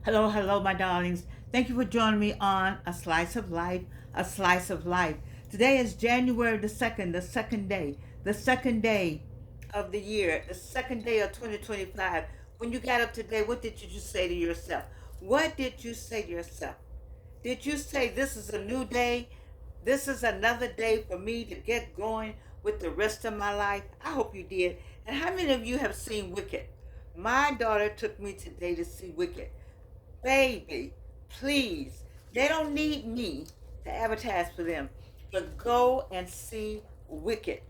Hello, hello, my darlings. Thank you for joining me on A Slice of Life, A Slice of Life. Today is January the 2nd, the second day of the year, the second day of 2025. When you got up today, what did you just say to yourself? What did you say to yourself? Did you say this is a new day? This is another day for me to get going with the rest of my life? I hope you did. And how many of you have seen Wicked? My daughter took me today to see Wicked. Baby, please, they don't need me to advertise for them, but go and see Wicked.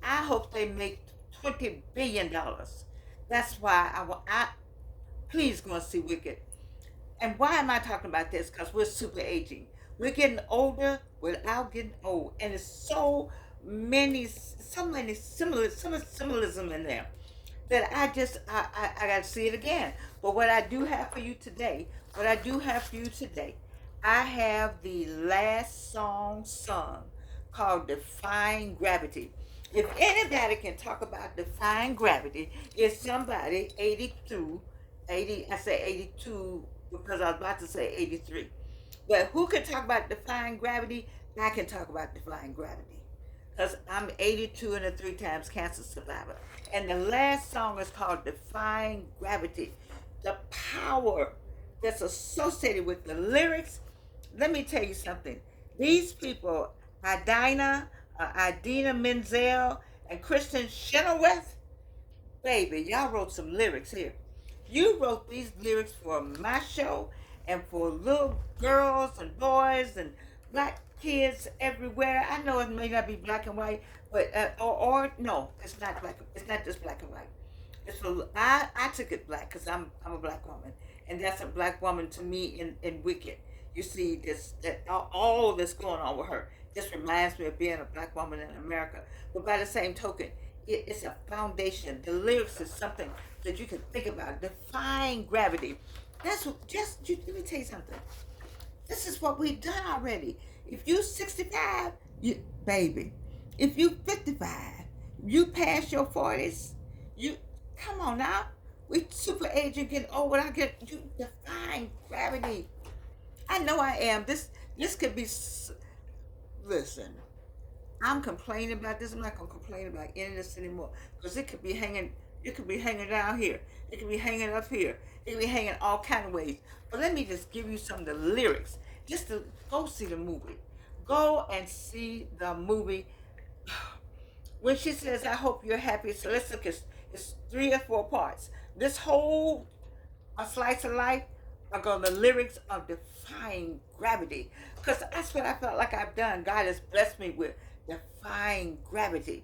I hope they make $20 billion. That's why I please go and see Wicked. And why am I talking about this? Because we're super aging. We're getting older without getting old, and there's so many symbolism in there that I got to see it again. But what I do have for you today, I have the last song sung called "Defying Gravity." If anybody can talk about defying gravity, it's somebody 82, 80. I say 82 because I was about to say 83. But who can talk about defying gravity? I can talk about defying gravity because I'm 82 and a 3 times cancer survivor. And the last song is called Defying Gravity. The power that's associated with the lyrics. Let me tell you something. These people, IDINA MENZEL, and KRISTIN Chenoweth, baby, y'all wrote some lyrics here. You wrote these lyrics for my show and for little girls and boys and black kids everywhere. I know it may not be black and white, but or no, it's not black. It's not just black and white. It's for I took it black because I'm a black woman, and that's a black woman to me in Wicked. You see this that all this going on with her. This reminds me of being a black woman in America. But by the same token, it's a foundation. The lyrics is something that you can think about. Defying gravity. That's what, let me tell you something. This is what we've done already. If you 65, you baby. If you 55, you pass your 40s. You come on now. We super age and getting old. I get you defying gravity. I know I am. This could be. Listen, I'm complaining about this. I'm not gonna complain about any of this anymore because it could be hanging. It could be hanging down here. It could be hanging up here. It could be hanging all kind of ways. But let me just give you some of the lyrics. Just to go see the movie. Go and see the movie. When she says, "I hope you're happy," so let's look. It's 3 or 4 parts. This whole A Slice of Life are going the lyrics of defying gravity. Because that's what I felt like I've done. God has blessed me with defying gravity.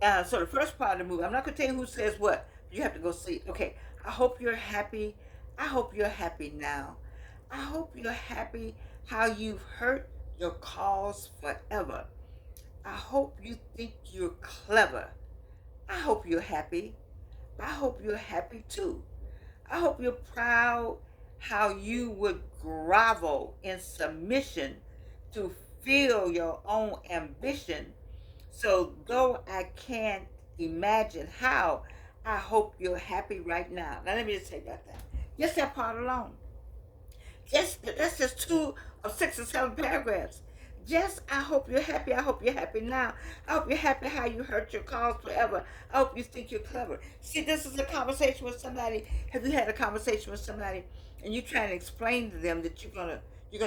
So the first part of the movie, I'm not going to tell you who says what. You have to go see. Okay, I hope you're happy. I hope you're happy now. I hope you're happy how you've hurt your cause forever. I hope you think you're clever. I hope you're happy. I hope you're happy too. I hope you're proud how you would grovel in submission to feel your own ambition. So, though I can't imagine how, I hope you're happy right now. Now, let me just say about that. Just that part alone. That's just 2 of 6 or 7 paragraphs. Just, I hope you're happy. I hope you're happy now. I hope you're happy how you hurt your cause forever. I hope you think you're clever. See, this is a conversation with somebody. Have you had a conversation with somebody and you trying to explain to them that you're gonna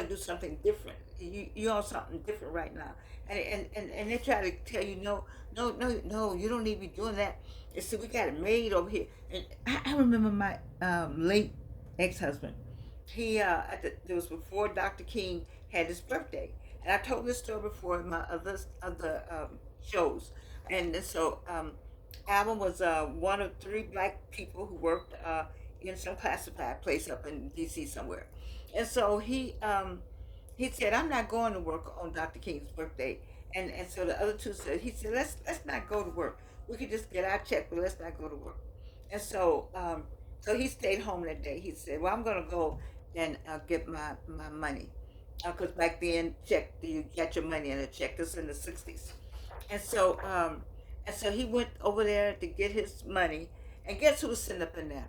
do something different? You're on something different right now, and they try to tell you no, you don't need to be doing that. And so we got it made over here. And I remember my late ex-husband. It was before Dr. King had his birthday, and I told this story before in my other shows. And so Alvin was one of 3 black people who worked in some classified place up in D.C. somewhere. And so he said, "I'm not going to work on Dr. King's birthday." And so the other 2 said, he said, let's not go to work. We could just get our check, but let's not go to work. And so he stayed home that day. He said, "Well, I'm going to go and get my money." Because back then, you get your money in a check. This is in the 60s. And so he went over there to get his money. And guess who was sitting up in there?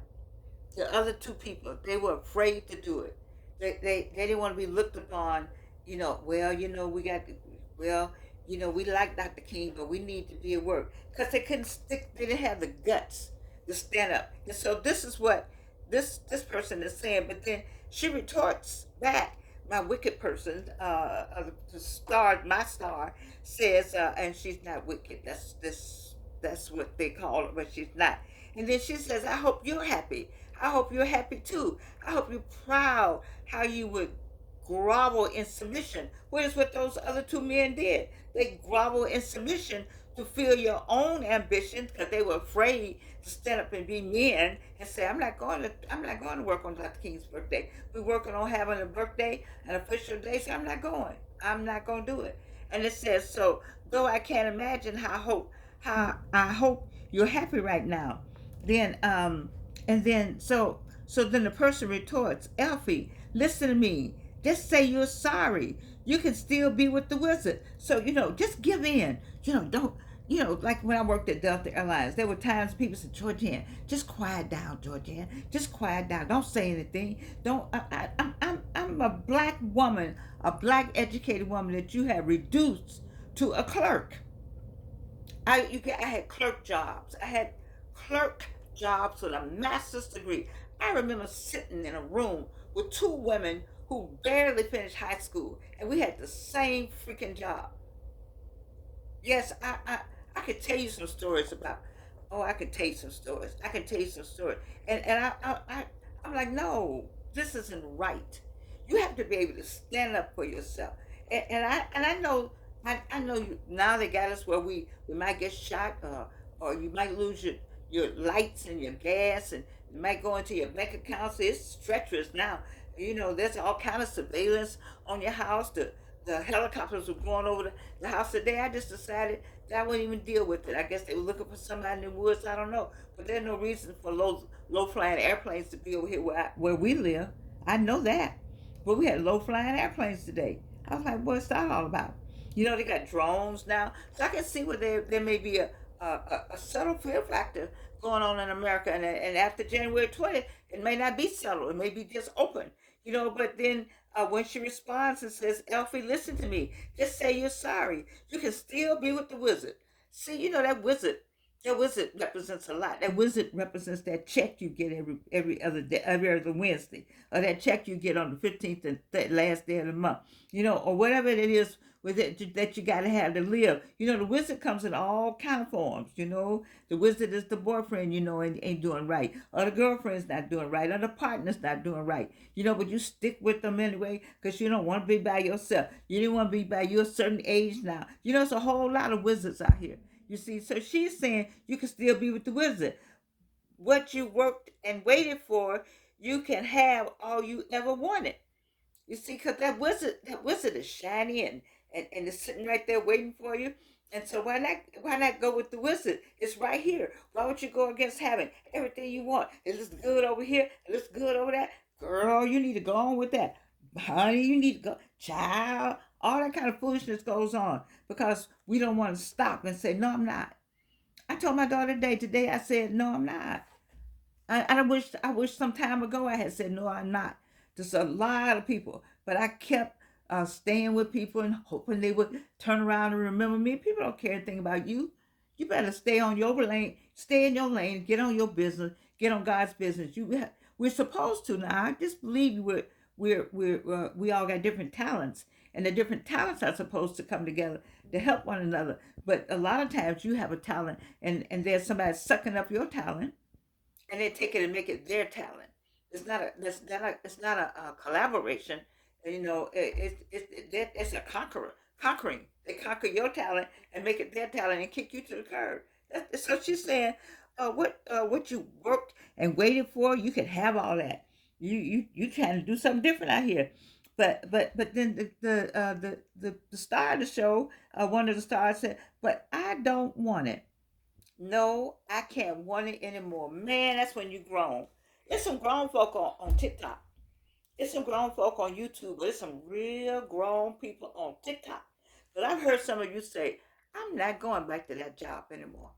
the other two people, they were afraid to do it. They didn't want to be looked upon, well, we got, well, we like Dr. King, but we need to be at work. Because they couldn't stick, they didn't have the guts to stand up. And so this is what this person is saying, but then she retorts back. My wicked person, the star, my star, says, and she's not wicked. That's what they call her, but she's not. And then she says, I hope you're happy. I hope you're happy too. I hope you're proud how you would grovel in submission. What is what those other two men did? They grovel in submission to feel your own ambition because they were afraid to stand up and be men and say, I'm not going to work on Dr. King's birthday. We're working on having a birthday, an official day, so I'm not going. I'm not going to do it. And it says, so though I can't imagine how I hope you're happy right now. Then and then so then the person retorts, Elfie, listen to me. Just say you're sorry. You can still be with the wizard. So, just give in. Don't like when I worked at Delta Airlines, there were times people said, Georgianne, just quiet down, Georgianne. Just quiet down. Don't say anything. Don't. I'm a black woman, a black educated woman that you have reduced to a clerk. I had clerk jobs. I had clerk jobs with a master's degree. I remember sitting in a room with two women who barely finished high school, and we had the same freaking job. Yes, I could tell you some stories about. Oh, I could tell you some stories. I can tell you some stories, I'm like, no, this isn't right. You have to be able to stand up for yourself, and I know. I know you, now they got us where we might get shot, or you might lose your lights and your gas, and you might go into your bank account. So it's treacherous now. There's all kind of surveillance on your house. The helicopters were going over the house today. I just decided that I wouldn't even deal with it. I guess they were looking for somebody in the woods. I don't know, but there's no reason for low flying airplanes to be over here where we live. I know that, but we had low flying airplanes today. I was like, what's that all about? They got drones now, so I can see where there may be a subtle fear factor going on in America, and after January 20th, it may not be subtle. It may be just open. But then when she responds and says, Elfie, listen to me. Just say you're sorry. You can still be with the wizard. See, that wizard represents a lot. That wizard represents that check you get every other day, every other Wednesday, or that check you get on the 15th and last day of the month, or whatever it is with it that you got to have to live. The wizard comes in all kind of forms. The wizard is the boyfriend, ain't doing right, or the girlfriend's not doing right, or the partner's not doing right. But you stick with them anyway because you don't want to be by yourself. You didn't want to be by your certain age now. It's a whole lot of wizards out here. You see, so she's saying you can still be with the wizard. What you worked and waited for, you can have all you ever wanted. You see, because that wizard is shiny and is sitting right there waiting for you. And so why not go with the wizard? It's right here. Why would you go against having everything you want? It looks good over here. It looks good over there. Girl, you need to go on with that. Honey, you need to go. Child, all that kind of foolishness goes on because we don't want to stop and say, no, I'm not. I told my daughter today I said, no, I'm not. I wish some time ago I had said, no, I'm not. There's a lot of people, but I kept staying with people and hoping they would turn around and remember me. People don't care anything about you. You better stay on your lane, stay in your lane, get on your business, get on God's business. We're supposed to now. I just believe we all got different talents, and the different talents are supposed to come together to help one another. But a lot of times you have a talent, and there's somebody sucking up your talent, and they take it and make it their talent. It's not a collaboration. It's a conquering. They conquer your talent and make it their talent and kick you to the curb. So she's saying, what you worked and waited for, you can have all that. You trying to do something different out here. But then the star of the show, one of the stars said, but I don't want it. No, I can't want it anymore. Man, that's when you grown. There's some grown folk on TikTok. There's some grown folk on YouTube. But there's some real grown people on TikTok. But I've heard some of you say, I'm not going back to that job anymore.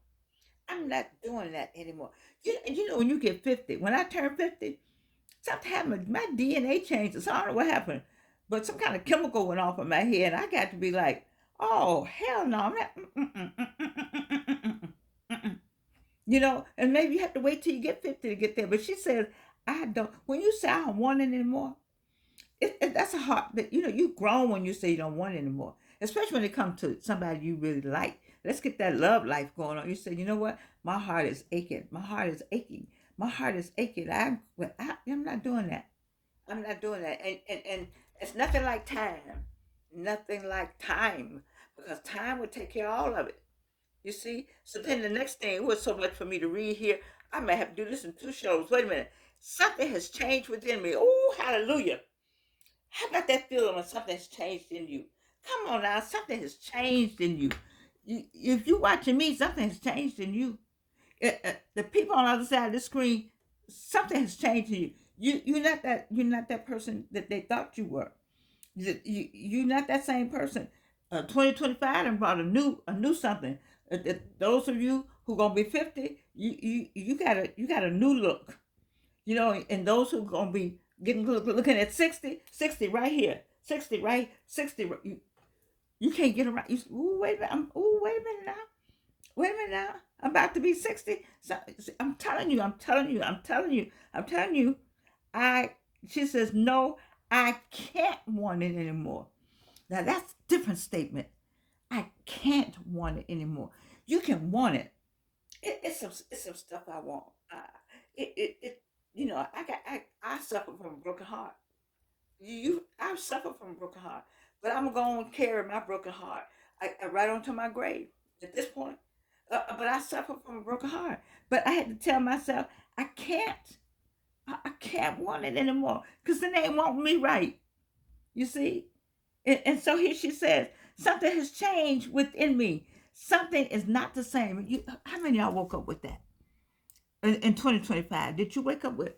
I'm not doing that anymore. You know, when you get 50, when I turned 50, something happened. My DNA changed. So I don't know what happened, but some kind of chemical went off in my head. And I got to be like, oh, hell no. I'm not, you know, and maybe you have to wait till you get 50 to get there. But she says, I don't, when you say I don't want it anymore, that's a hard, you know, you grown when you say you don't want it anymore, especially when it comes to somebody you really like. Let's get that love life going on. You say, you know what? My heart is aching. My heart is aching. My heart is aching. I'm not doing that. I'm not doing that. And it's nothing like time. Nothing like time. Because time will take care of all of it. You see? So then the next thing, it was so much for me to read here. I may have to do this in 2 shows. Wait a minute. Something has changed within me. Oh, hallelujah. How about that feeling when something has changed in you? Come on now, something has changed in you. If you're watching me, something has changed in you. The people on the other side of the screen, something has changed in you. You're not that person that they thought you were. You're not that same person. 2025 and brought a new something. Those of you who gonna be 50, you got a new look. You know, and those who gonna be looking at 60, 60 right here, 60 right, 60. You can't get around. Ooh, wait a minute. Wait a minute now. Wait a minute now. I'm about to be 60. So, I'm telling you. I'm telling you. I'm telling you. I'm telling you. I. She says no. I can't want it anymore. Now that's a different statement. I can't want it anymore. You can want it. It's some stuff I want. It you know, I suffer from a broken heart. I suffer from a broken heart, but I'm going to carry my broken heart right onto my grave at this point. But I suffer from a broken heart. But I had to tell myself I can't. I can't want it anymore because then they ain't want me right. You see, and so here she says something has changed within me. Something is not the same. How many of y'all woke up with that in 2025? Did you wake up with?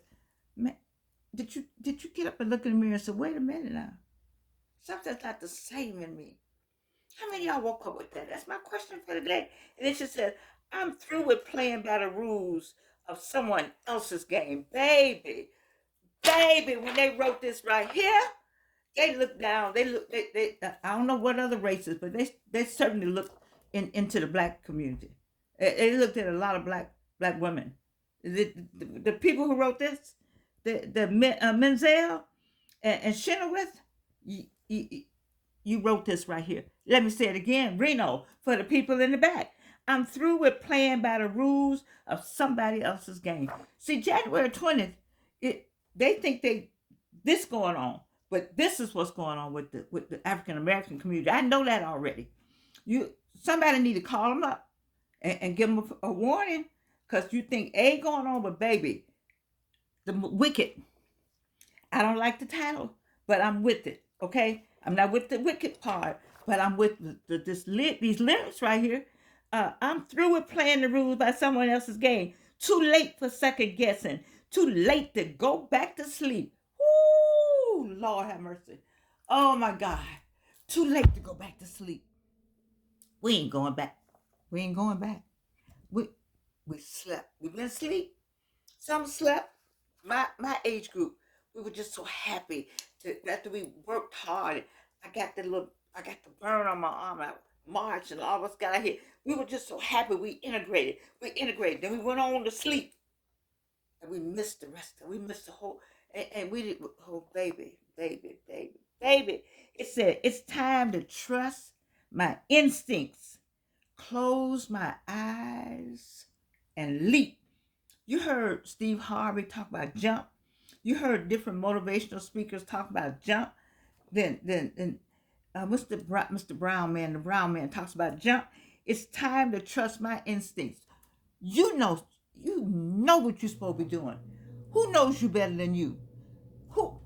Man, did you get up and look in the mirror and say, wait a minute now, something's not the same in me? How many of y'all woke up with that? That's my question for today. And it just says, I'm through with playing by the rules of someone else's game. Baby, when they wrote this right here, they looked down. They I don't know what other races, but they certainly looked into the black community. They looked at a lot of black women. The people who wrote this, the Menzel and CHENOWETH, you wrote this right here. Let me say it again, Reno, for the people in the back. I'm through with playing by the rules of somebody else's game. See, January 20th, they think this going on, but this is what's going on with the African American community. I know that already. Somebody need to call them up and give them a warning, because you think A going on, but baby, the wicked. I don't like the title, but I'm with it. Okay, I'm not with the wicked part, but I'm with these lyrics right here. I'm through with playing the rules by someone else's game. Too late for second guessing. Too late to go back to sleep. Woo! Lord have mercy. Oh my God. Too late to go back to sleep. We ain't going back. We ain't going back. We we slept. We've been asleep. Some slept. My age group, we were just so happy after we worked hard. I got the burn on my arm. I marched and all of us got out here. We were just so happy. We integrated. Then we went on to sleep, and we missed the rest. We missed the whole. And we did. Oh baby. It said it's time to trust my instincts. Close my eyes and leap. You heard Steve Harvey talk about jump. You heard different motivational speakers talk about jump. Then Mr. Brown man, the Brown man talks about jump. It's time to trust my instincts. You know what you're supposed to be doing. Who knows you better than you? Who?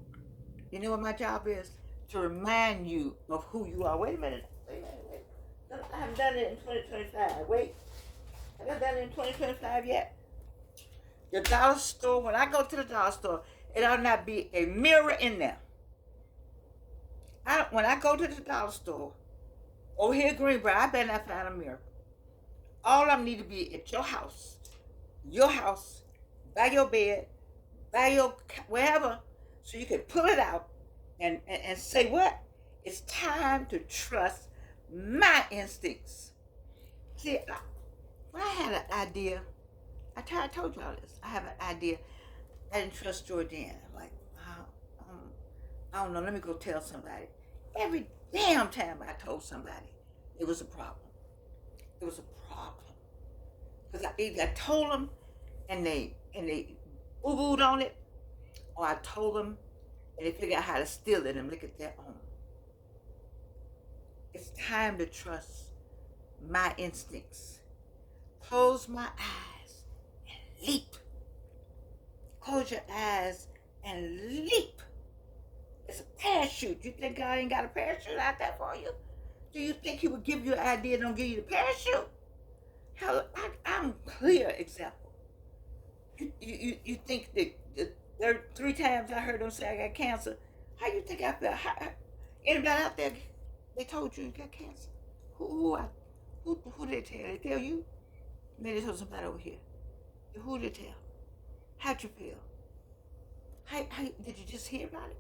You know what my job is? To remind you of who you are. Wait a minute. I haven't done it in 2025. Wait. I haven't done it in 2025 yet. The dollar store, when I go to the dollar store, it ought not be a mirror in there. When I go to the dollar store, over here at Greenbrier, I better not find a mirror. All of them need to be at your house, by your bed, by your wherever, so you can pull it out and say what? It's time to trust my instincts. See, when I had an idea, I told you all this. I have an idea. I didn't trust Jordan. I'm like, I don't know. Let me go tell somebody. Every damn time I told somebody, it was a problem. It was a problem because I told them and they boo-booed on it, or I told them and they figured out how to steal it and make it their own. It's time to trust my instincts. Close my eyes and leap. Close your eyes and leap. It's a parachute. You think God ain't got a parachute out there for you? Do you think he would give you an idea and don't give you the parachute? Hell, I'm a clear example. You think that there are 3 times I heard them say I got cancer. How you think I feel? Anybody out there, they told you you got cancer? Who did they tell? They tell you? Maybe they told somebody over here. Who did they tell? How'd you feel? How did you just hear about it?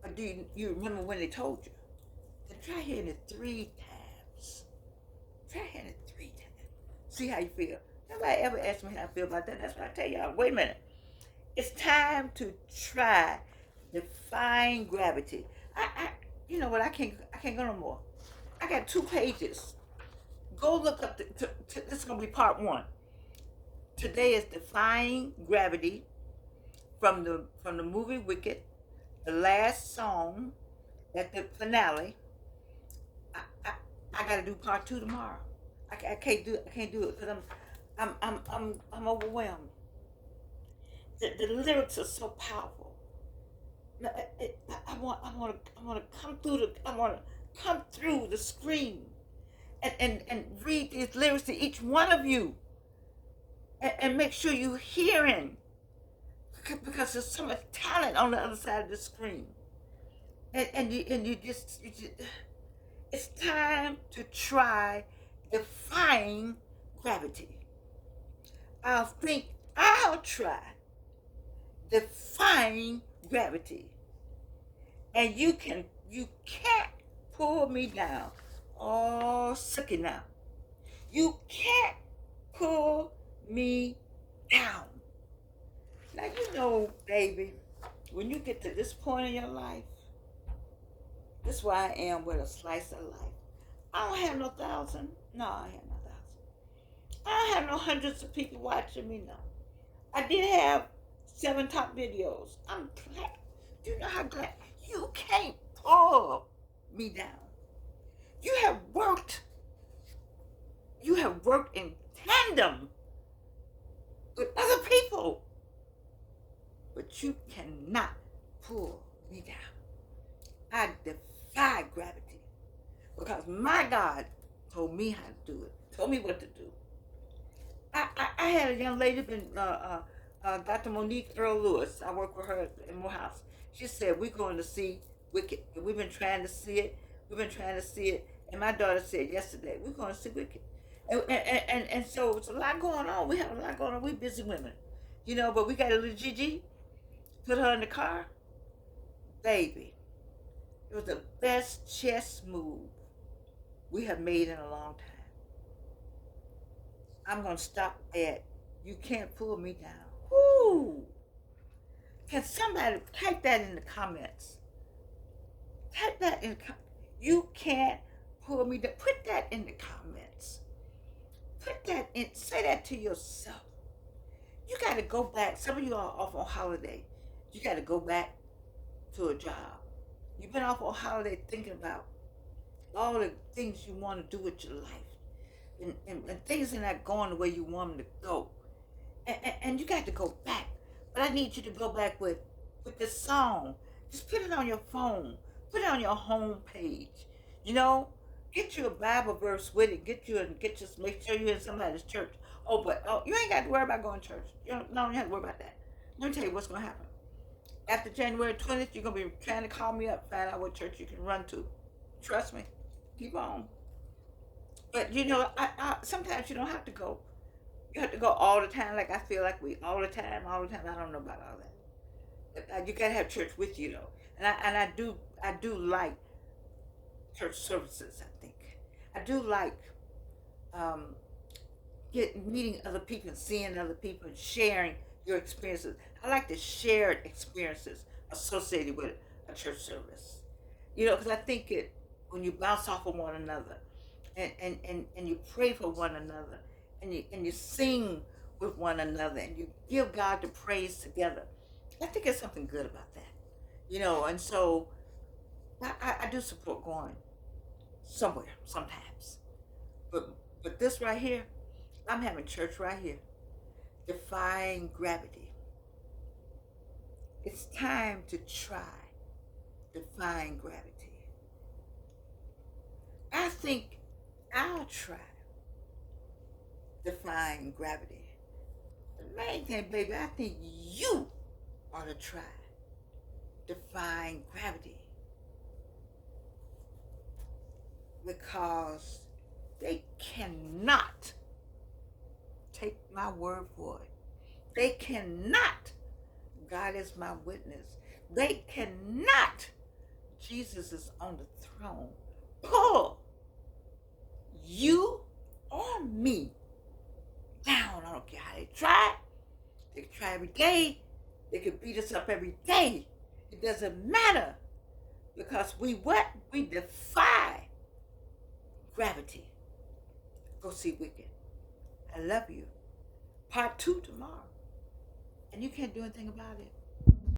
Or do you remember when they told you? Then try hearing it 3 times. Try hearing it 3 times. See how you feel. Nobody ever asked me how I feel about that. That's why I tell y'all, wait a minute. It's time to try defying gravity. You know what? I can't go no more. I got 2 pages. Go look up. This is gonna be part 1. Today is defying gravity from the movie Wicked, the last song at the finale. I gotta do part 2 tomorrow. I can't do it because I'm overwhelmed. The lyrics are so powerful. I want to come through the screen and read these lyrics to each one of you and make sure you're hearing, because there's so much talent on the other side of the screen. And you just it's time to try defying gravity. I'll try defying gravity. And you can't pull me down. Oh, suck it now. You can't pull me down. Now, you know, baby, when you get to this point in your life, this is where I am with a slice of life. I don't have no 1,000. No, I have no 1,000. I don't have no hundreds of people watching me, no. I did have 7 top videos. I'm glad. Do you know how glad? You can't pull me down. You have worked in tandem with other people, but you cannot pull me down. I defy gravity because my God told me how to do it, told me what to do. I had a young lady, Dr. Monique Earl Lewis. I work with her in Morehouse. She said, we're going to see Wicked. We've been trying to see it. And my daughter said yesterday, we're going to see Wicked. And so it's a lot going on. We have a lot going on. We're busy women, you know, but we got a little Gigi, put her in the car. Baby, it was the best chess move we have made in a long time. I'm going to stop at, you can't pull me down. Woo! Can somebody type that in the comments? Type that in the comments. You can't pull me down. Put that in the comments. Put that in. Say that to yourself. You got to go back. Some of you are off on holiday. You got to go back to a job. You've been off on holiday thinking about all the things you want to do with your life. And things are not going the way you want them to go. And you got to go back. But I need you to go back with this song. Just put it on your phone. Put it on your home page. You know, get you a Bible verse with it. Make sure you're in somebody's church. You ain't got to worry about going to church. You don't have to worry about that. Let me tell you what's going to happen. After January 20th, you're going to be trying to call me up, find out what church you can run to. Trust me. Keep on. But you know, sometimes you don't have to go. You have to go all the time. Like I feel like we all the time, all the time. I don't know about all that. But, you gotta have church with you though, and I do like church services. I think I do like um, meeting other people and seeing other people and sharing your experiences. I like the shared experiences associated with a church service. You know, because I think it when you bounce off of one another, and you pray for one another, and you sing with one another, and you give God the praise together. I think there's something good about that. You know, and so I do support going somewhere sometimes. But this right here, I'm having church right here. Defying gravity. It's time to try defying gravity. I think I'll try defying gravity. The main thing, baby, I think you ought to try defying gravity because they cannot take my word for it. They cannot. God is my witness. They cannot. Jesus is on the throne. Pull you or me down. I don't care how they try. They can try every day. They can beat us up every day. It doesn't matter because we what? We defy gravity. Go see Wicked. I love you. Part 2 tomorrow. And you can't do anything about it.